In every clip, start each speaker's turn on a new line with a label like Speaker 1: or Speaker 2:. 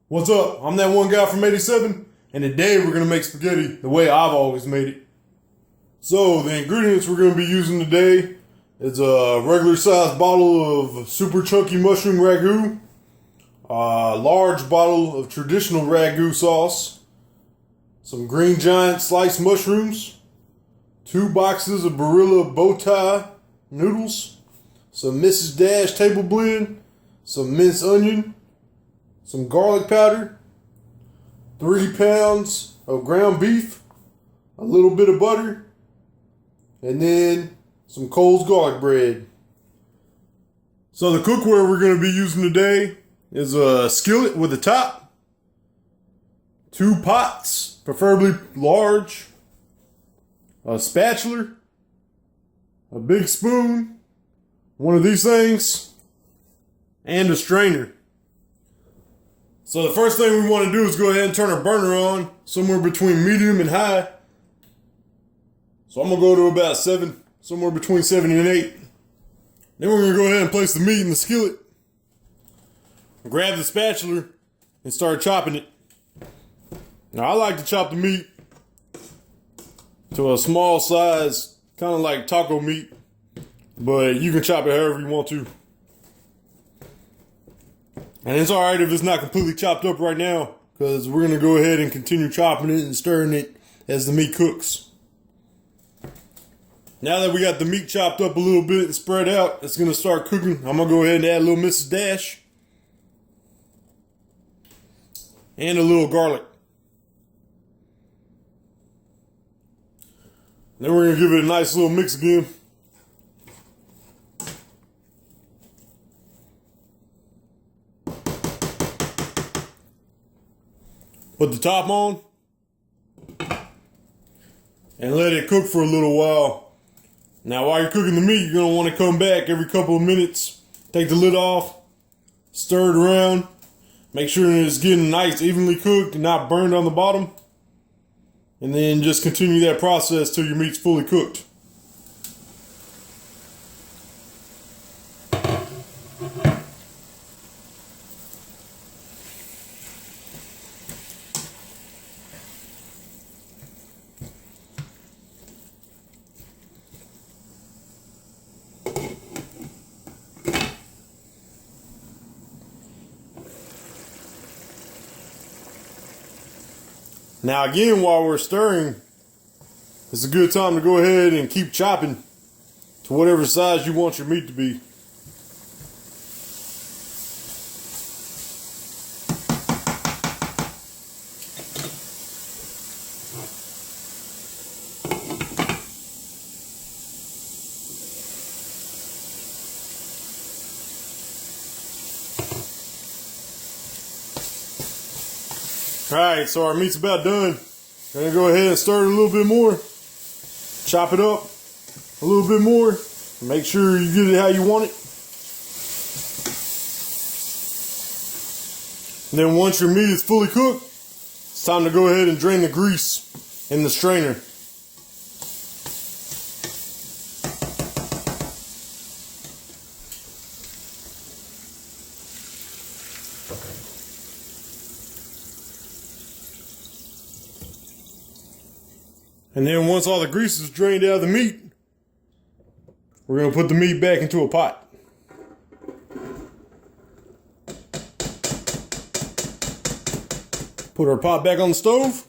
Speaker 1: What's up? I'm that one guy from 87, and today we're going to make spaghetti the way I've always made it. So, the ingredients we're going to be using today is a regular sized bottle of super chunky mushroom ragu, a large bottle of traditional ragu sauce, some green giant sliced mushrooms, 2 boxes of Barilla bow tie noodles, some Mrs. Dash table blend, some minced onion, some garlic powder, 3 pounds of ground beef, a little bit of butter, and then some Coles garlic bread. So the cookware we're going to be using today is a skillet with a top, 2 pots, preferably large, a spatula, a big spoon, one of these things, and a strainer. So the first thing we want to do is go ahead and turn our burner on somewhere between medium and high. So I'm going to go to about 7, somewhere between 7 and 8. Then we're going to go ahead and place the meat in the skillet. Grab the spatula and start chopping it. Now I like to chop the meat to a small size, kind of like taco meat, but you can chop it however you want to. And it's alright if it's not completely chopped up right now, because we're going to go ahead and continue chopping it and stirring it as the meat cooks. Now that we got the meat chopped up a little bit and spread out, it's going to start cooking. I'm going to go ahead and add a little Mrs. Dash and a little garlic. Then we're going to give it a nice little mix again. Put the top on and let it cook for a little while. Now while you're cooking the meat, you're going to want to come back every couple of minutes, take the lid off, stir it around, make sure it's getting nice, evenly cooked and not burned on the bottom. And then just continue that process till your meat's fully cooked. Now again, while we're stirring, it's a good time to go ahead and keep chopping to whatever size you want your meat to be. Alright, so our meat's about done. Gonna go ahead and stir it a little bit more. Chop it up a little bit more. Make sure you get it how you want it. And then once your meat is fully cooked, it's time to go ahead and drain the grease in the strainer. And then once all the grease is drained out of the meat, we're going to put the meat back into a pot. Put our pot back on the stove.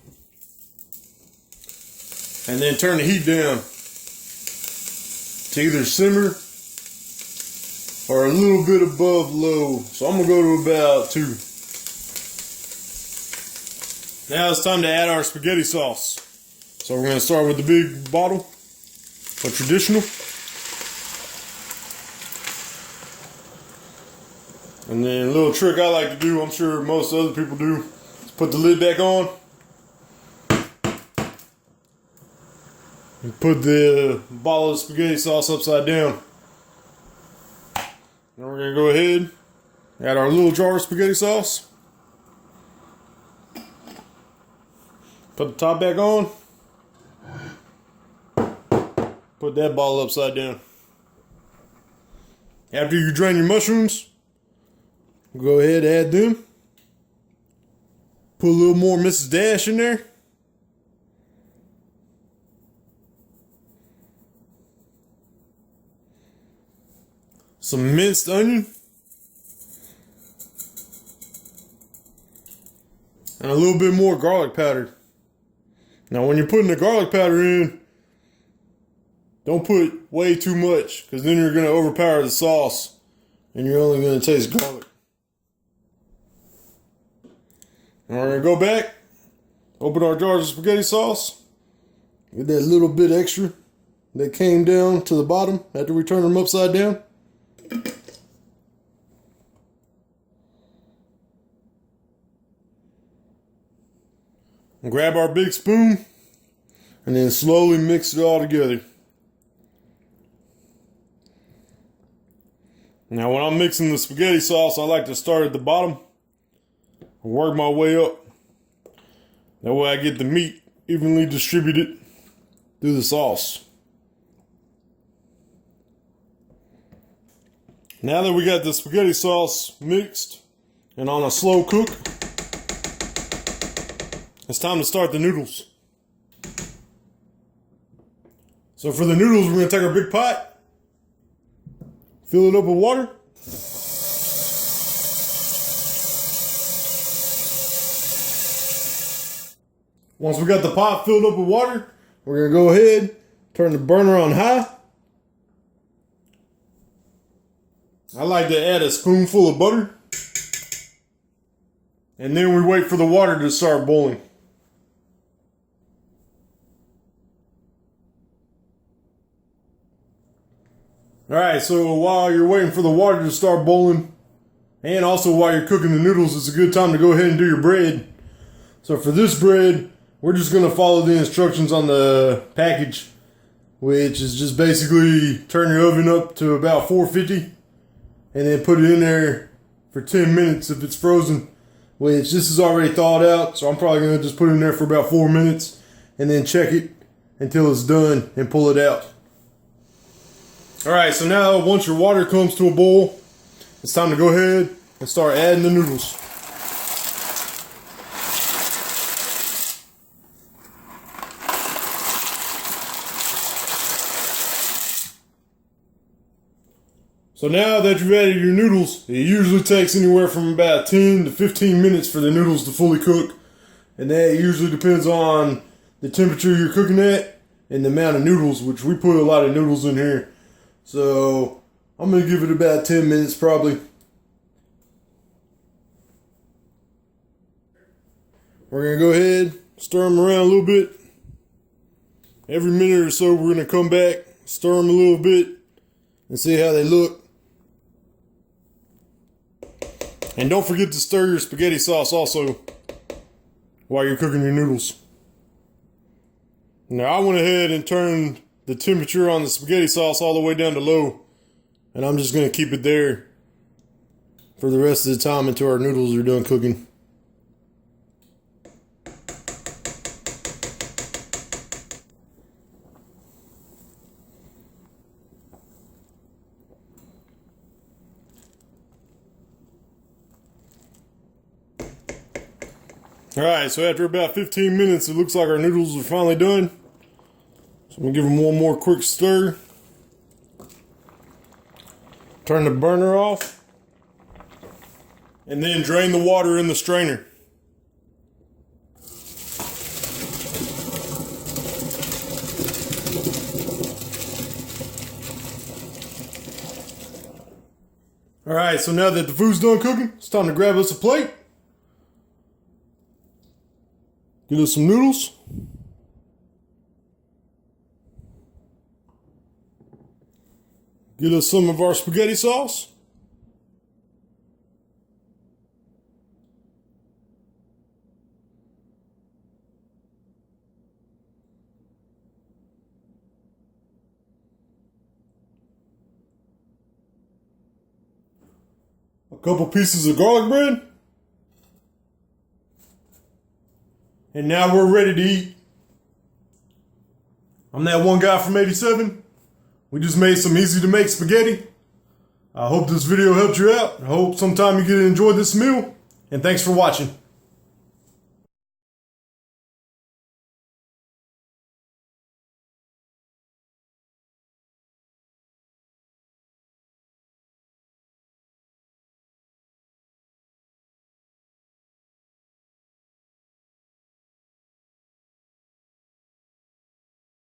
Speaker 1: And then turn the heat down to either simmer or a little bit above low. So I'm going to go to about 2. Now it's time to add our spaghetti sauce. So we're going to start with the big bottle of traditional. And then a little trick I like to do, I'm sure most other people do, is put the lid back on. And put the bottle of spaghetti sauce upside down. Now we're going to go ahead, add our little jar of spaghetti sauce. Put the top back on. Put that bottle upside down. After you drain your mushrooms, go ahead and add them. Put a little more Mrs. Dash in there. Some minced onion. And a little bit more garlic powder. Now when you're putting the garlic powder in, don't put way too much, because then you're going to overpower the sauce and you're only going to taste garlic. And we're going to go back, open our jars of spaghetti sauce, get that little bit extra that came down to the bottom after we turned them upside down. And grab our big spoon and then slowly mix it all together. Now when I'm mixing the spaghetti sauce, I like to start at the bottom and work my way up. That way I get the meat evenly distributed through the sauce. Now that we got the spaghetti sauce mixed and on a slow cook, it's time to start the noodles. So for the noodles, we're going to take our big pot, fill it up with water. Once we got the pot filled up with water, we're going to go ahead, turn the burner on high. I like to add a spoonful of butter. And then we wait for the water to start boiling. Alright, so while you're waiting for the water to start boiling, and also while you're cooking the noodles, it's a good time to go ahead and do your bread. So for this bread, we're just going to follow the instructions on the package, which is just basically turn your oven up to about 450 and then put it in there for 10 minutes if it's frozen, which this is already thawed out, so I'm probably going to just put it in there for about 4 minutes and then check it until it's done and pull it out. Alright, so now once your water comes to a boil, it's time to go ahead and start adding the noodles. So now that you've added your noodles, it usually takes anywhere from about 10 to 15 minutes for the noodles to fully cook. And that usually depends on the temperature you're cooking at and the amount of noodles, which we put a lot of noodles in here. So I'm going to give it about 10 minutes probably. We're going to go ahead, stir them around a little bit. Every minute or so we're going to come back, stir them a little bit, and see how they look. And don't forget to stir your spaghetti sauce also while you're cooking your noodles. Now I went ahead and turned the temperature on the spaghetti sauce all the way down to low. And I'm just going to keep it there for the rest of the time until our noodles are done cooking. Alright, so after about 15 minutes, it looks like our noodles are finally done. So I'm going to give them one more quick stir. Turn the burner off. And then drain the water in the strainer. Alright, so now that the food's done cooking, it's time to grab us a plate. Get us some noodles. Get us some of our spaghetti sauce. A couple pieces of garlic bread. And now we're ready to eat. I'm that one guy from 87. We just made some easy to make spaghetti. I hope this video helped you out. I hope sometime you get to enjoy this meal. And thanks for watching.